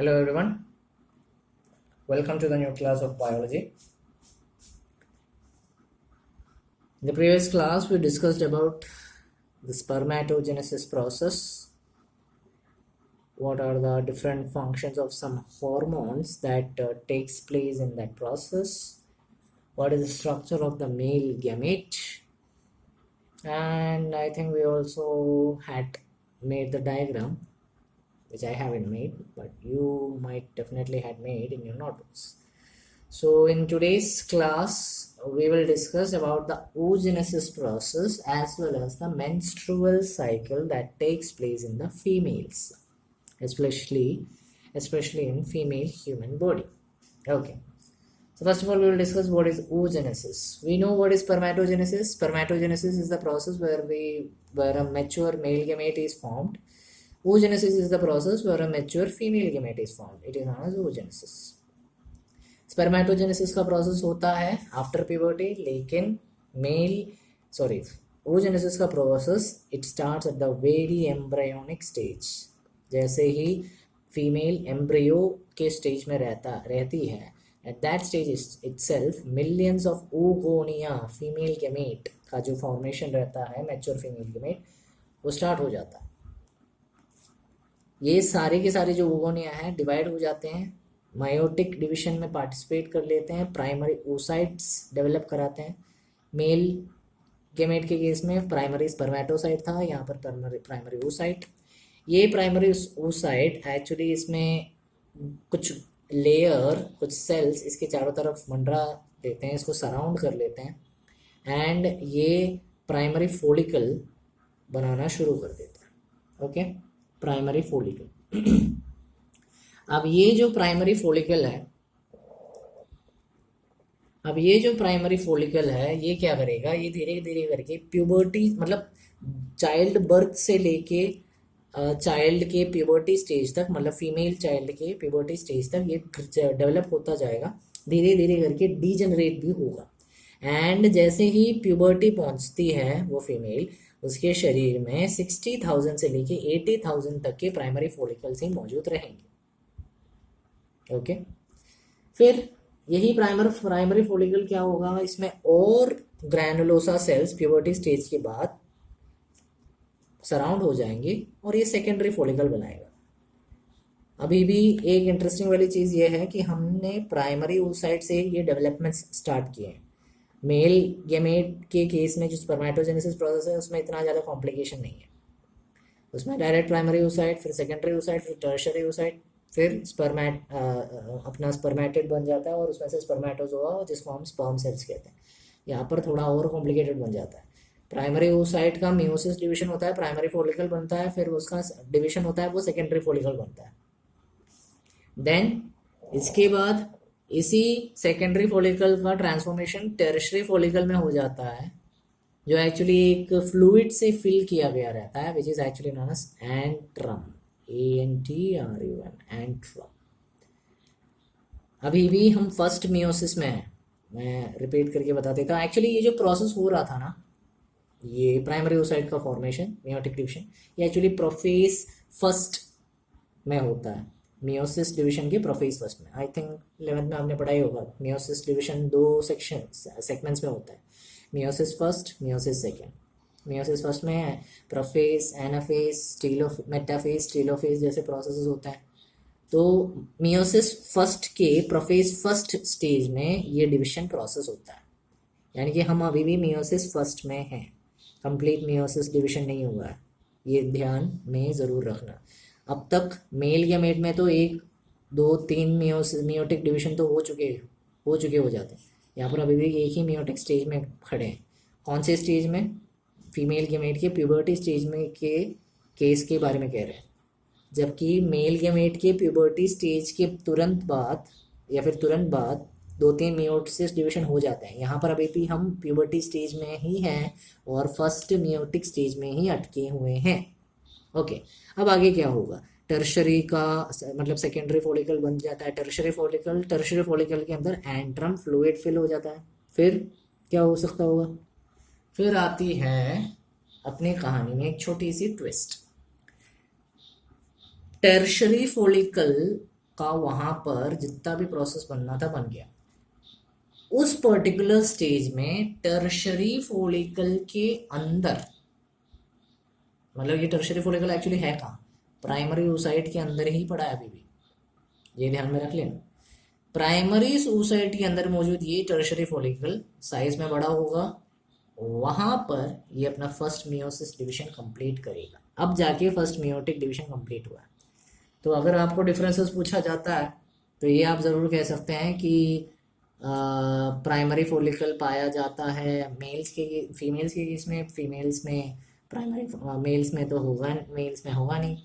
Hello everyone, welcome to the new class of biology. In the previous class we discussed about the spermatogenesis process. What are the different functions of some hormones that takes place in that process? What is the structure of the male gamete? And I think we also had made the diagram, which I haven't made, but you might definitely had made in your notebooks. So in today's class, we will discuss about the oogenesis process as well as the menstrual cycle that takes place in the females, especially in female human body. Okay. So first of all, we will discuss what is oogenesis. We know what is spermatogenesis. Spermatogenesis is the process where a mature male gamete is formed. Oogenesis is the process where a mature female gamete is formed. It is known as oogenesis. Spermatogenesis का process होता है after puberty, लेकिन oogenesis का process it starts at the very embryonic stage. जैसे ही female embryo के stage में रहती है, at that stage itself millions of oogonia female gamete का जो फॉर्मेशन रहता है, मैच्योर फीमेल गैमेट, वो स्टार्ट हो जाता है. ये सारे के सारे जो oogonia है डिवाइड हो जाते हैं, मायोटिक डिवीजन में पार्टिसिपेट कर लेते हैं, प्राइमरी oocytes डेवलप कराते हैं. मेल गेमेट के केस में प्राइमरी स्पर्मेटोसाइट था, यहाँ पर प्राइमरी oocyte. ये प्राइमरी oocyte एक्चुअली इसमें कुछ लेयर, कुछ सेल्स इसके चारों तरफ मंडरा देते हैं, इसको सराउंड कर लेते हैं, एंड ये प्राइमरी फोलिकल बनाना शुरू कर देता है. Okay, primary follicle. अब ये जो प्राइमरी फोलिकल है, ये क्या करेगा, ये धीरे धीरे करके प्यूबर्टी, मतलब चाइल्ड बर्थ से लेके चाइल्ड के प्यूबर्टी स्टेज तक, मतलब फीमेल चाइल्ड के प्यूबर्टी स्टेज तक ये डेवलप होता जाएगा, धीरे धीरे करके डीजनरेट भी होगा. एंड जैसे ही प्यूबर्टी पहुंचती है वो फीमेल, उसके शरीर में 60,000 से लेके 80,000 तक के प्राइमरी फोलिकल्स ही मौजूद रहेंगे. ओके, फिर यही प्राइमरी फोलिकल क्या होगा, इसमें और ग्रैनुलोसा सेल्स प्यूबर्टी स्टेज के बाद सराउंड हो जाएंगे और ये सेकेंडरी फोलिकल बनाएगा. अभी भी एक इंटरेस्टिंग वाली चीज़ ये है कि हमने प्राइमरी oocyte से ये डेवलपमेंट स्टार्ट किए हैं. मेल गैमेट के केस में जो स्पर्मेटोजेनेसिस प्रोसेस है उसमें इतना ज़्यादा कॉम्प्लिकेशन नहीं है. उसमें डायरेक्ट प्राइमरी oocyte, फिर सेकेंडरी oocyte, फिर टर्शरी oocyte, फिर अपना स्पर्मेटिड बन जाता है और उसमें से स्पर्मेटोजोआ, जिसको हम स्पर्म सेल्स कहते हैं. यहाँ पर थोड़ा और कॉम्प्लिकेटेड बन जाता है. प्राइमरी oocyte का मियोसिस डिवीजन होता है, प्राइमरी फोलिकल बनता है, फिर उसका डिवीजन होता है, वो सेकेंडरी फोलिकल बनता है. देन इसके बाद इसी सेकेंडरी फोलिकल का ट्रांसफॉर्मेशन टर्शरी फोलिकल में हो जाता है, जो एक्चुअली एक फ्लूइड से फिल किया गया रहता है, which is actually known as antrum, ANTRUM, antrum. अभी भी हम फर्स्ट मियोसिस में हैं. मैं रिपीट करके बता देता हूँ. एक्चुअली ये जो प्रोसेस हो रहा था ना, ये प्राइमरी oocyte का फॉर्मेशन, मियोटिक डिवीजन, ये एक्चुअली प्रोफेज फर्स्ट में होता है. मियोसिस डिवीजन के प्रोफेज फर्स्ट में, आई थिंक 11th में आपने पढ़ाई होगा. मियोसिस डिवीजन 2 सेगमेंट्स में होता है, meiosis first, meiosis second. Meiosis first में है प्रोफेज, एनाफेज, मेटाफेज, टेलोफेज जैसे प्रोसेसेस होते हैं. तो मियोसिस फर्स्ट के प्रोफेज फर्स्ट स्टेज में ये डिवीजन प्रोसेस होता है, यानी कि हम अभी भी मियोसिस फर्स्ट में हैं, कंप्लीट मियोसिस डिवीजन नहीं हुआ है, ये ध्यान में ज़रूर रखना. अब तक मेल गैमेट में तो 1, 2, 3 मियोटिक डिवीजन तो हो चुके हो जाते हैं. यहाँ पर अभी भी एक ही मियोटिक स्टेज में खड़े हैं. कौन से स्टेज में, फीमेल गैमेट के प्यूबर्टी स्टेज में के केस के बारे में कह रहे हैं, जबकि मेल गैमेट के प्यूबर्टी स्टेज के तुरंत बाद 2-3 मियोसिस डिवीजन हो जाते हैं. यहाँ पर अभी भी हम प्यूबर्टी स्टेज में ही हैं और फर्स्ट मियोटिक स्टेज में ही अटके हुए हैं. ओके, अब आगे क्या होगा, टर्शरी का मतलब सेकेंडरी फोलिकल बन जाता है, टर्शरी फोलिकल के अंदर एंट्रम फ्लूइड फिल हो जाता है. फिर क्या हो सकता होगा, फिर आती है अपनी कहानी में एक छोटी सी ट्विस्ट. टर्शरी फोलिकल का वहां पर जितना भी प्रोसेस बनना था बन गया। उस पर्टिकुलर स्टेज में टर्शरी फॉलिकल के अंदर, मतलब ये टर्शरी फॉलिकल एक्चुअली है कहाँ, प्राइमरी oocyte के अंदर ही पड़ा है अभी भी, ये ध्यान में रख लेना। प्राइमरी oocyte के अंदर मौजूद ये टर्शरी फॉलिकल साइज में बड़ा होगा, वहां पर ये अपना फर्स्ट मियोसिस डिवीजन कंप्लीट करेगा। अब जाके फर्स्ट मियोटिक डिवीजन कंप्लीट हुआ है। तो अगर आपको डिफरेंसेस पूछा जाता है तो ये आप ज़रूर कह सकते हैं कि प्राइमरी फॉलिकल पाया जाता है मेल्स के, फीमेल्स के केस में, फीमेल्स में प्राइमरी, मेल्स में तो होगा, मेल्स में होगा नहीं।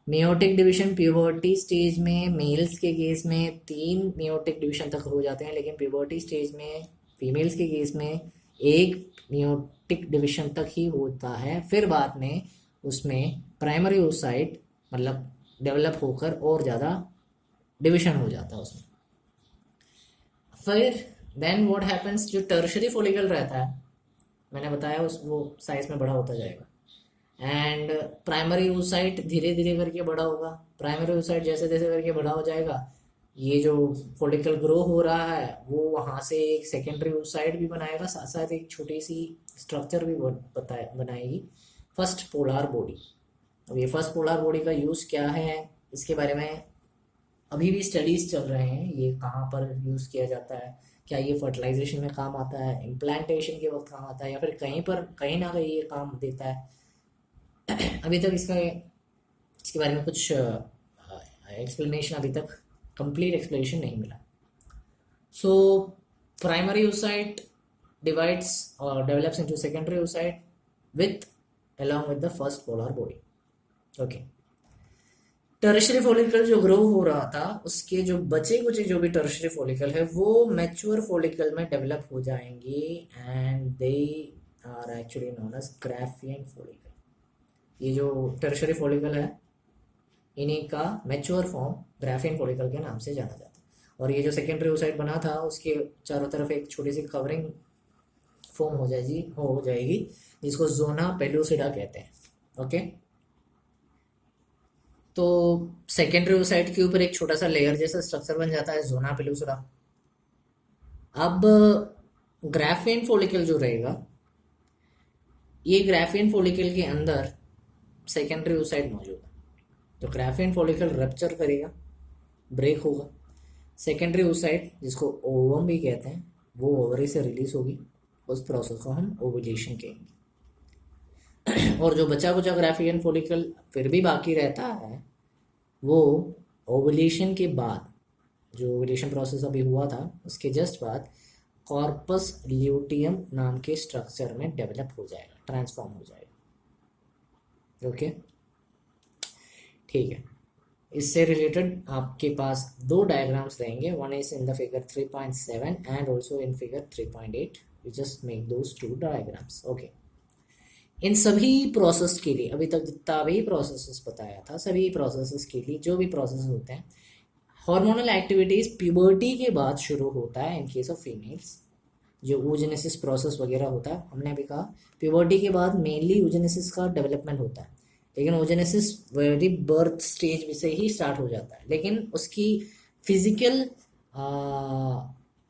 मियोटिक डिवीजन प्यूबर्टी स्टेज में मेल्स के केस में 3 मियोटिक डिवीजन तक हो जाते हैं, लेकिन प्यूबर्टी स्टेज में फीमेल्स के केस में 1 मियोटिक डिवीजन तक ही होता है। फिर बाद में उसमें प्राइमरी oocyte मतलब डेवलप होकर और ज़्यादा डिवीजन हो जाता है उसमें। फिर देन व्हाट हैपन्स, जो टर्शरी फॉलिकल रहता है मैंने बताया उस वो साइज में बड़ा होता जाएगा, एंड प्राइमरी oocyte धीरे धीरे करके बड़ा होगा। प्राइमरी oocyte जैसे जैसे करके बड़ा हो जाएगा, ये जो फॉलिकल ग्रो हो रहा है वो वहाँ से एक सेकेंडरी oocyte भी बनाएगा, साथ साथ एक छोटी सी स्ट्रक्चर भी बनाएगी, फर्स्ट पोलर बॉडी। अब ये फर्स्ट पोलर बॉडी का यूज़ क्या है इसके बारे में अभी भी स्टडीज़ चल रहे हैं, ये कहाँ पर यूज़ किया जाता है, क्या ये फर्टिलाइजेशन में काम आता है, इम्प्लांटेशन के वक्त काम आता है, या फिर कहीं पर कहीं ना कहीं ये काम देता है। अभी तक इसके बारे में कुछ एक्सप्लेनेशन, अभी तक कंप्लीट एक्सप्लेनेशन नहीं मिला। So primary oocyte divides or develops into secondary oocyte with along with the first polar body. Okay, tertiary follicle जो ग्रो हो रहा था उसके जो बचे कुचे जो भी टर्शरी फॉलिकल है वो मैच्योर फॉलिकल में डेवलप हो जाएंगे, and they are actually known as Graafian follicle. ये जो टर्शरी फॉलिकल है इन्हीं का मैच्योर फॉर्म ग्राफियन फॉलिकल के नाम से जाना जाता है। और ये जो सेकेंडरी oocyte बना था उसके चारों तरफ एक छोटी सी कवरिंग फॉर्म हो जाएगी जिसको जोना पेलुसिडा कहते हैं। ओके, तो सेकेंडरी oocyte के ऊपर एक छोटा सा लेयर जैसा स्ट्रक्चर बन जाता है, जोना पेलुसिडा। अब ग्राफियन फॉलिकल जो रहेगा, ये ग्राफियन फॉलिकल के अंदर सेकेंडरी oocyte मौजूद है, तो ग्राफियन फॉलिकल रप्चर करेगा, ब्रेक होगा, सेकेंडरी oocyte जिसको ओवम भी कहते हैं वो ओवरी से रिलीज होगी, उस प्रोसेस को हम ओवुलेशन कहेंगे। और जो बचा कुचा ग्राफियन फॉलिकल फिर भी बाकी रहता है वो ओवुलेशन के बाद, जो ओवुलेशन प्रोसेस अभी हुआ था उसके जस्ट बाद कॉर्पस ल्यूटियम नाम के स्ट्रक्चर में डेवलप हो जाएगा, ट्रांसफॉर्म हो जाएगा। ओके, ठीक है। इससे रिलेटेड आपके पास 2 डायग्राम्स रहेंगे, one is in the figure 3.7 and also in figure 3.8। We just make those 2 diagrams. Okay, इन सभी प्रोसेस के लिए अभी तक जितना भी प्रोसेसेस बताया था, सभी प्रोसेसेस के लिए जो भी प्रोसेस होते हैं, हार्मोनल एक्टिविटीज प्यूबर्टी के बाद शुरू होता है इन केस ऑफ फीमेल्स। जो oogenesis प्रोसेस वगैरह होता है हमने अभी कहा प्यूबर्टी के बाद मेनली oogenesis का डेवलपमेंट होता है, लेकिन oogenesis वेरी बर्थ स्टेज से ही स्टार्ट हो जाता है, लेकिन उसकी फिजिकल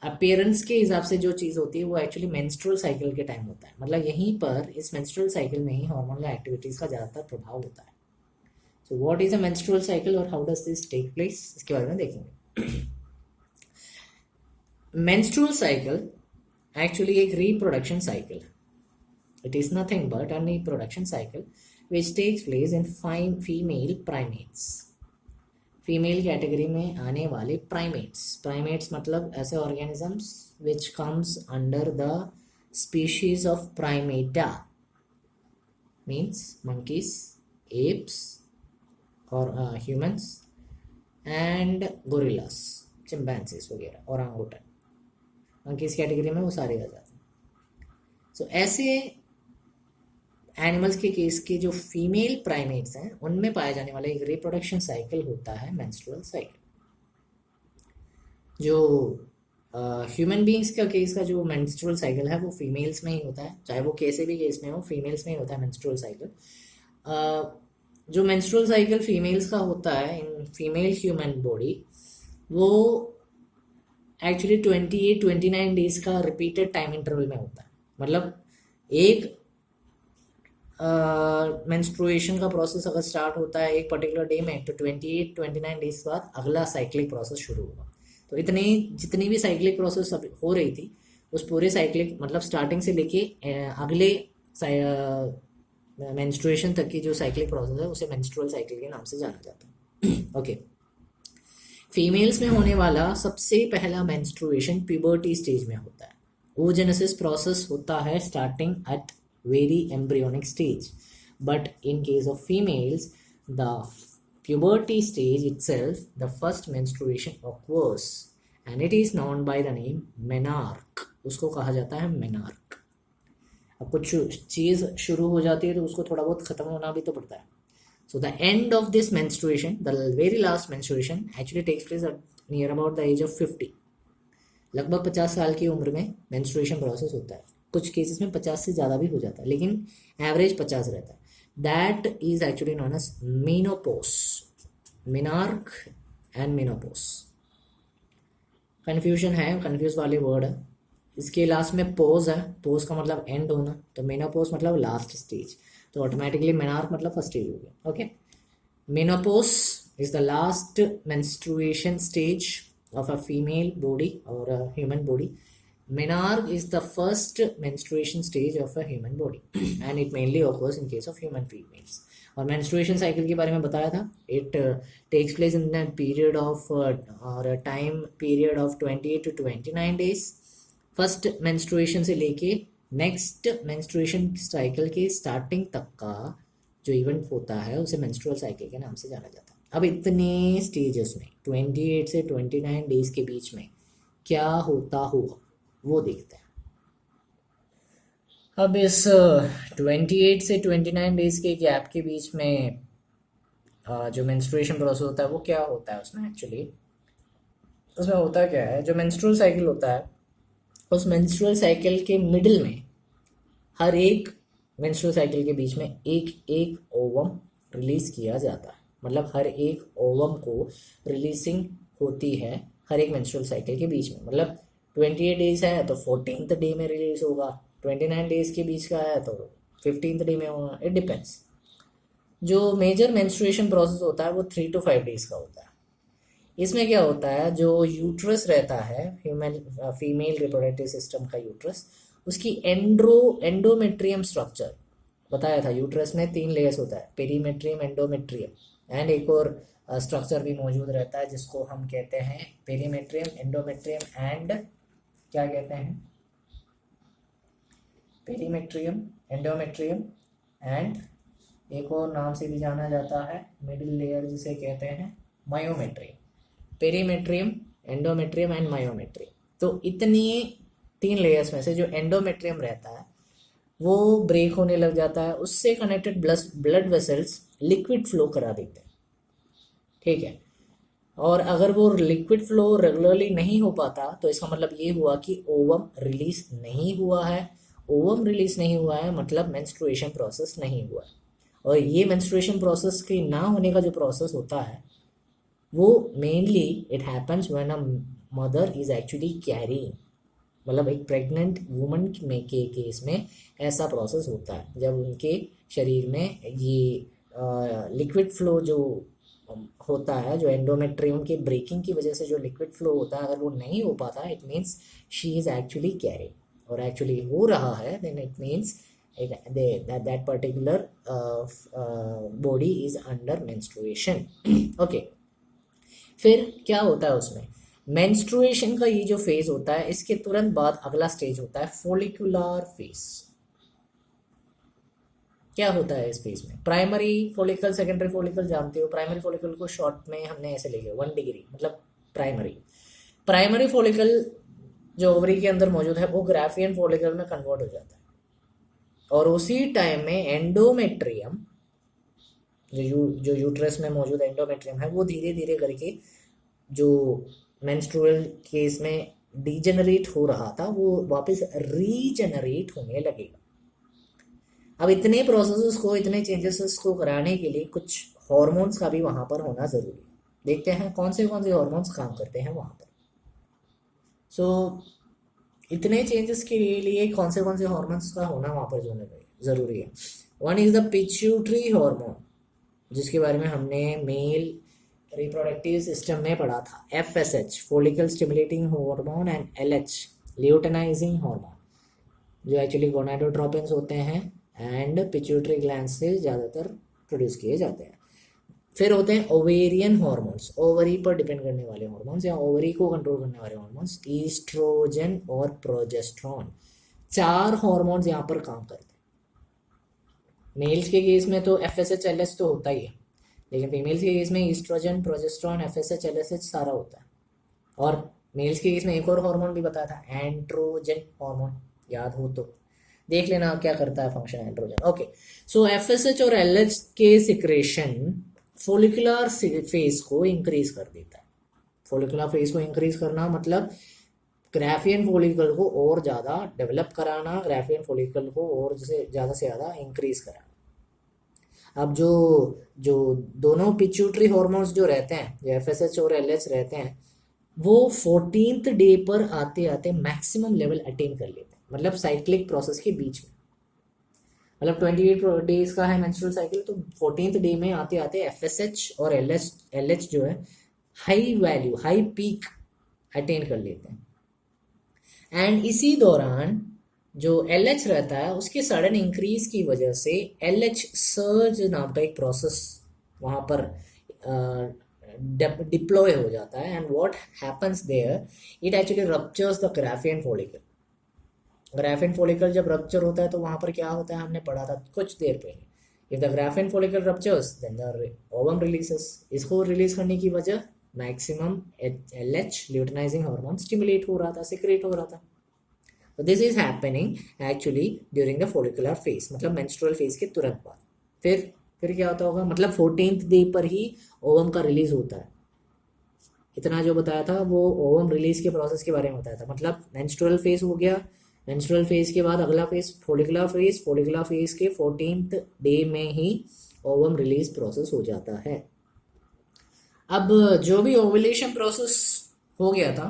अपीयरेंस के हिसाब से जो चीज़ होती है वो एक्चुअली मेंस्ट्रुअल साइकिल के टाइम होता है। मतलब यहीं पर इस मेंस्ट्रुअल साइकिल में ही हार्मोनल एक्टिविटीज़ का ज़्यादातर प्रभाव होता है। So what is a menstrual cycle और how does this take place, इसके बारे में देखेंगे। मेंस्ट्रुअल साइकिल एक्चुअली एक रिप्रोडक्शन साइकिल है। It is nothing but a reproduction cycle which takes place in female primates. Female category में आने वाले प्राइमेट्स मतलब ऐसे organisms which comes under the species of primata, means monkeys, apes और humans and gorillas, chimpanzees वगैरह और ओरांगुटन। Monkeys category में वो सारे आ जाते हैं। सो ऐसे एनिमल्स के केस के जो फीमेल प्राइमेट्स हैं उनमें पाया जाने वाला एक रिप्रोडक्शन साइकिल होता है मेंस्ट्रुअल साइकिल। जो ह्यूमन बींग्स का केस का जो मेंस्ट्रुअल साइकिल है वो फीमेल्स में ही होता है, चाहे वो कैसे भी केस में हो फीमेल्स में ही होता है मेंस्ट्रुअल साइकिल। जो मेंस्ट्रुअल साइकिल फीमेल्स का होता है इन फीमेल ह्यूमन बॉडी, वो एक्चुअली 28-29 डेज का रिपीटेड टाइम इंटरवल में होता है। मतलब एक मेंस्ट्रुएशन का प्रोसेस अगर स्टार्ट होता है एक पर्टिकुलर डे में, तो 28-29 डेज बाद अगला साइक्लिक प्रोसेस शुरू होगा। तो इतनी जितनी भी साइक्लिक प्रोसेस अभी हो रही थी, उस पूरे साइक्लिक मतलब स्टार्टिंग से लेके अगले मेंस्ट्रुएशन तक की जो साइक्लिक प्रोसेस है उसे मेंस्ट्रुअल साइकिल के नाम से जाना जाता है। ओके, फीमेल्स में होने वाला सबसे पहला मेंस्ट्रुएशन प्यूबर्टी स्टेज में होता है। oogenesis प्रोसेस होता है starting at very embryonic stage, but in case of females the puberty stage itself, the first menstruation occurs and it is known by the name menarche। उसको कहा जाता है menarche। अब कुछ चीज़ शुरू हो जाती है तो उसको थोड़ा बहुत ख़त्म होना भी तो पड़ता है। So the end of this menstruation, the very last menstruation actually takes place at near about the age of 50। लगभग 50 साल की उम्र में मेंस्ट्रुएशन प्रोसेस होता है। कुछ केसेस में 50 से ज़्यादा भी हो जाता है, लेकिन एवरेज 50 रहता है। That is actually known as menopause, menarche and menopause. Confusion है, कन्फ्यूज वाले वर्ड है। इसके लास्ट में पोज है, पोज का मतलब एंड होना, तो मेनोपॉज मतलब लास्ट स्टेज, तो ऑटोमेटिकली मेनार्क मतलब फर्स्ट स्टेज हो गया। Okay, menopause is the last menstruation stage of a female body or a human body. Menarche is the first menstruation stage of a human body and it mainly occurs in case of human females। और menstruation cycle के बारे में बताया था, it takes place in that period of or a time period of 28 to 29 days। First menstruation से लेके next menstruation cycle के starting तक का जो इवेंट होता है उसे menstrual cycle के नाम से जाना जाता है। अब इतने स्टेजेस में 28 से 29 डेज के बीच में क्या होता होगा वो देखते हैं। अब इस 28 से 29 डेज के गैप के बीच में जो मेंस्ट्रुएशन प्रोसेस होता है वो क्या होता है उसमें एक्चुअली, उसमें होता क्या है, जो मेंस्ट्रुअल साइकिल होता है उस मेंस्ट्रुअल साइकिल के मिडिल में हर एक मेंस्ट्रुअल साइकिल के बीच में एक एक ओवम रिलीज किया जाता है। मतलब हर एक ओवम को रिलीजिंग होती है हर एक मेंस्ट्रुअल साइकिल के बीच में। मतलब 28 डेज है तो 14th डे में रिलीज होगा, 29 डेज के बीच का है तो 15th डे में होगा, इट डिपेंड्स। जो मेजर मेंस्ट्रुएशन प्रोसेस होता है वो 3 to 5 डेज का होता है। इसमें क्या होता है, जो यूट्रस रहता है ह्यूमन फीमेल रिप्रोडक्टिव सिस्टम का यूट्रस, उसकी एंडोमेट्रियम स्ट्रक्चर बताया था। यूट्रस में 3 लेयर्स होता है, पेरीमेट्रियम, एंडोमेट्रियम एंड एक और स्ट्रक्चर भी मौजूद रहता है जिसको हम कहते हैं पेरीमेट्रियम, एंडोमेट्रियम एंड क्या कहते हैं, पेरीमेट्रियम, एंडोमेट्रियम एंड एक और नाम से भी जाना जाता है मिडिल लेयर जिसे कहते हैं myometrium. Perimetrium, endometrium and myometrium. तो इतनी 3 लेयर्स में से जो एंडोमेट्रियम रहता है वो ब्रेक होने लग जाता है, उससे connected blood vessels liquid flow करा देते हैं। ठीक है, और अगर वो लिक्विड फ्लो रेगुलरली नहीं हो पाता तो इसका मतलब ये हुआ कि ओवम रिलीज नहीं हुआ है। ओवम रिलीज नहीं हुआ है मतलब मेंस्ट्रुएशन प्रोसेस नहीं हुआ है। और ये मेंस्ट्रुएशन प्रोसेस के ना होने का जो प्रोसेस होता है वो mainly it happens when a mother is actually carrying. मतलब एक प्रेग्नेंट वुमन में के केस में ऐसा प्रोसेस होता है जब उनके शरीर में ये लिक्विड फ्लो जो होता है, जो एंडोमेट्रियम के ब्रेकिंग की वजह से जो लिक्विड फ्लो होता है अगर वो नहीं हो पाता, it means she is actually carrying. और एक्चुअली हो रहा है then it means that particular body is under menstruation। Okay, फिर क्या होता है उसमें, मेंस्ट्रुएशन का ये जो फेज होता है इसके तुरंत बाद अगला स्टेज होता है फोलिकुलर फेज। क्या होता है इस फेज में, प्राइमरी फोलिकल, सेकेंडरी फोलिकल जानते हो। प्राइमरी फोलिकल को शॉर्ट में हमने ऐसे ले लिया 1 डिग्री, मतलब प्राइमरी फोलिकल जो ओवरी के अंदर मौजूद है वो ग्राफियन फोलिकल में कन्वर्ट हो जाता है। और उसी टाइम में एंडोमेट्रियम जो यूट्रस में मौजूद एंडोमेट्रियम है वो धीरे धीरे करके जो मेंस्ट्रुअल केस में डिजेनरेट हो रहा था वो वापस रीजेनरेट होने लगेगा। अब इतने प्रोसेसेस को, इतने चेंजेस को कराने के लिए कुछ हॉर्मोन्स का भी वहाँ पर होना ज़रूरी है। देखते हैं कौन से हॉर्मोन्स काम करते हैं वहाँ पर। सो इतने चेंजेस के लिए कौन से हॉर्मोन्स का होना वहाँ पर जो ज़रूरी है। One is the pituitary hormone, जिसके बारे में हमने मेल रिप्रोडक्टिव सिस्टम में पढ़ा था। FSH follicle stimulating hormone and LH luteinizing hormone, जो एक्चुअली गोनाडोट्रोपिन्स होते हैं एंड पिट्यूटरी ग्लैंड से ज़्यादातर प्रोड्यूस किए जाते हैं। फिर होते हैं ओवेरियन हार्मोन्स, ओवरी पर डिपेंड करने वाले हार्मोन्स या ओवरी को कंट्रोल करने वाले हार्मोन्स, ईस्ट्रोजन और प्रोजेस्टेरोन। 4 हार्मोन्स यहाँ पर काम करते हैं। मेल्स के केस में तो FSH LH तो होता ही है, लेकिन फीमेल्स के केस में ईस्ट्रोजन, प्रोजेस्टेरोन, FSH LH सारा होता है। और मेल्स के केस में एक और हार्मोन भी बताया था, एंड्रोजन हार्मोन, याद हो तो देख लेना क्या करता है फंक्शन एंड्रोजन। ओके, सो FSH और LH के सिक्रेशन फोलिकुलर फेज को इंक्रीज कर देता है। फोलिकुलर फेज को इंक्रीज करना मतलब ग्राफियन फोलिकल को और ज़्यादा डेवलप कराना, ग्राफियन फोलिकल को और ज़्यादा से ज़्यादा इंक्रीज कराना। अब जो जो दोनों पिट्यूटरी हार्मोन्स जो रहते हैं, जो FSH और LH रहते हैं, वो 14th डे पर आते आते मैक्सिमम लेवल अटेन कर लेते हैं, मतलब साइक्लिक प्रोसेस के बीच में। मतलब 28 डेज का है मेंस्ट्रुअल साइकिल, तो 14th डे में आते आते FSH और LH जो है high value, high peak attain कर लेते हैं। एंड इसी दौरान जो LH रहता है उसके सडन इंक्रीज की वजह से LH सर्ज नाम का एक प्रोसेस वहाँ पर डिप्लॉय हो जाता है। And what happens there, it actually ruptures the Graafian follicle. Graafian follicle जब रप्चर होता है तो वहाँ पर क्या होता है, हमने पढ़ा था कुछ देर पहले, if the Graafian follicle ruptures then the ovum releases. इसको रिलीज करने की वजह maximum LH luteinizing hormone stimulate हो रहा था, सिक्रेट हो रहा था। तो this is happening actually during the follicular phase, मतलब मेंस्ट्रुअल फेज के तुरंत बाद। फिर क्या होता होगा, मतलब 14th डे पर ही ओवम का रिलीज होता है। इतना जो बताया था वो ओवम रिलीज के प्रोसेस के बारे में बताया था। मतलब मेंस्ट्रुअल फेज हो गया, मेंस्ट्रुअल फेज के बाद अगला phase follicular phase, follicular phase के 14th डे में ही ओवम रिलीज प्रोसेस हो जाता है। अब जो भी ओवुलेशन प्रोसेस हो गया था,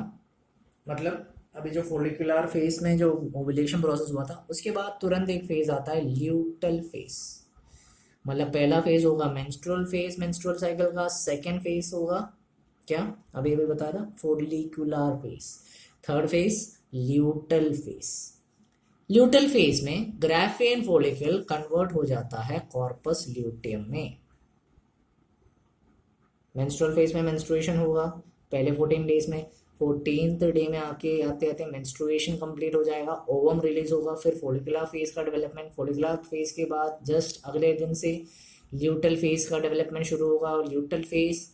मतलब अभी जो फोलिकुलर फेज में जो ओवुलेशन प्रोसेस हुआ था, उसके बाद तुरंत एक फेज आता है ल्यूटल फेज। मतलब पहला फेज होगा मेंस्ट्रुअल फेज, मेंस्ट्रुअल साइकिल का। सेकेंड फेज होगा क्या, अभी अभी बताया था, follicular phase. Third phase luteal phase. Luteal phase में ग्राफियन फॉलिकल कन्वर्ट हो जाता है कॉर्पस ल्यूटियम में। मेंस्ट्रुअल फेज में मेंस्ट्रुएशन होगा पहले 14 डेज में, 14th डे में आके आते आते मेंस्ट्रुएशन कंप्लीट हो जाएगा, ओवम रिलीज होगा, फिर फोलिकुलर फेज का डेवलपमेंट। फोलिकुलर फेज के बाद जस्ट अगले दिन से ल्यूटल फेज का डेवलपमेंट शुरू होगा, और ल्यूटल फेज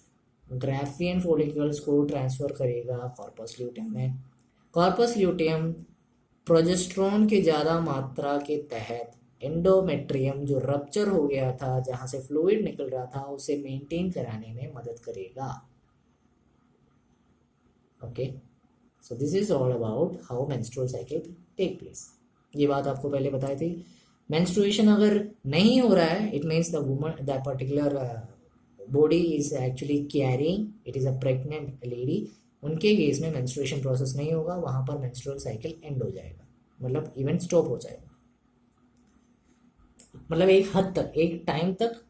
ग्राफियन फॉलिकल्स को ट्रांसफर करेगा कॉर्पस ल्यूटियम में। कॉर्पस ल्यूटियम प्रोजेस्टेरोन की ज़्यादा मात्रा के तहत एंडोमेट्रियम जो रप्चर हो गया था, जहाँ से फ्लूइड निकल रहा था, उसे मेंटेन कराने में मदद करेगा। Okay, so this is all about how menstrual cycle take place. ये बात आपको पहले बताई थी। मेंस्ट्रुएशन अगर नहीं हो रहा है, it means the woman, the particular body is actually carrying, it is a pregnant lady. उनके केस में मेंस्ट्रुएशन प्रोसेस नहीं होगा, वहाँ पर मेंस्ट्रुअल साइकिल एंड हो जाएगा, मतलब इवेंट स्टॉप हो जाएगा। मतलब एक हद तक, एक टाइम तक,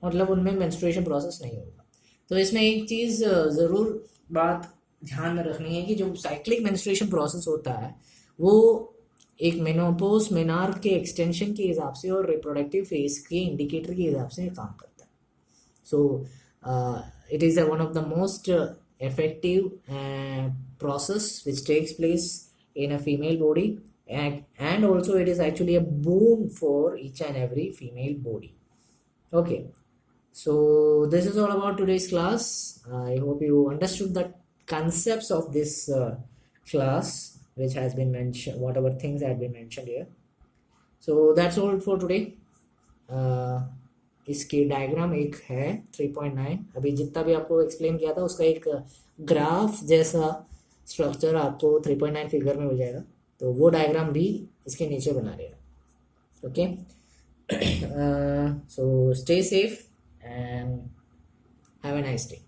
मतलब उनमें मेंस्ट्रुएशन प्रोसेस नहीं होगा। तो इसमें एक चीज़ ज़रूर बात ध्यान में रखनी है कि जो साइक्लिक मेंस्ट्रुएशन प्रोसेस होता है वो एक मेनोपॉज मेनार्क के एक्सटेंशन के हिसाब से और रिप्रोडक्टिव फेज के इंडिकेटर के हिसाब से काम करता है। So it is one of the most effective process which takes place in a female body, and also it is actually a boon for each and every female body. Okay, so this is all about today's class. I hope you understood the concepts of this class which has been mentioned, whatever things have been mentioned here. So that's all for today. इसकी diagram एक है 3.9, अभी जितना भी आपको explain किया था उसका एक ग्राफ जैसा स्ट्रक्चर आपको 3.9 फिगर में मिल जाएगा, तो वो डायग्राम भी इसके नीचे बना लेगा। Okay. So stay safe and have a nice day.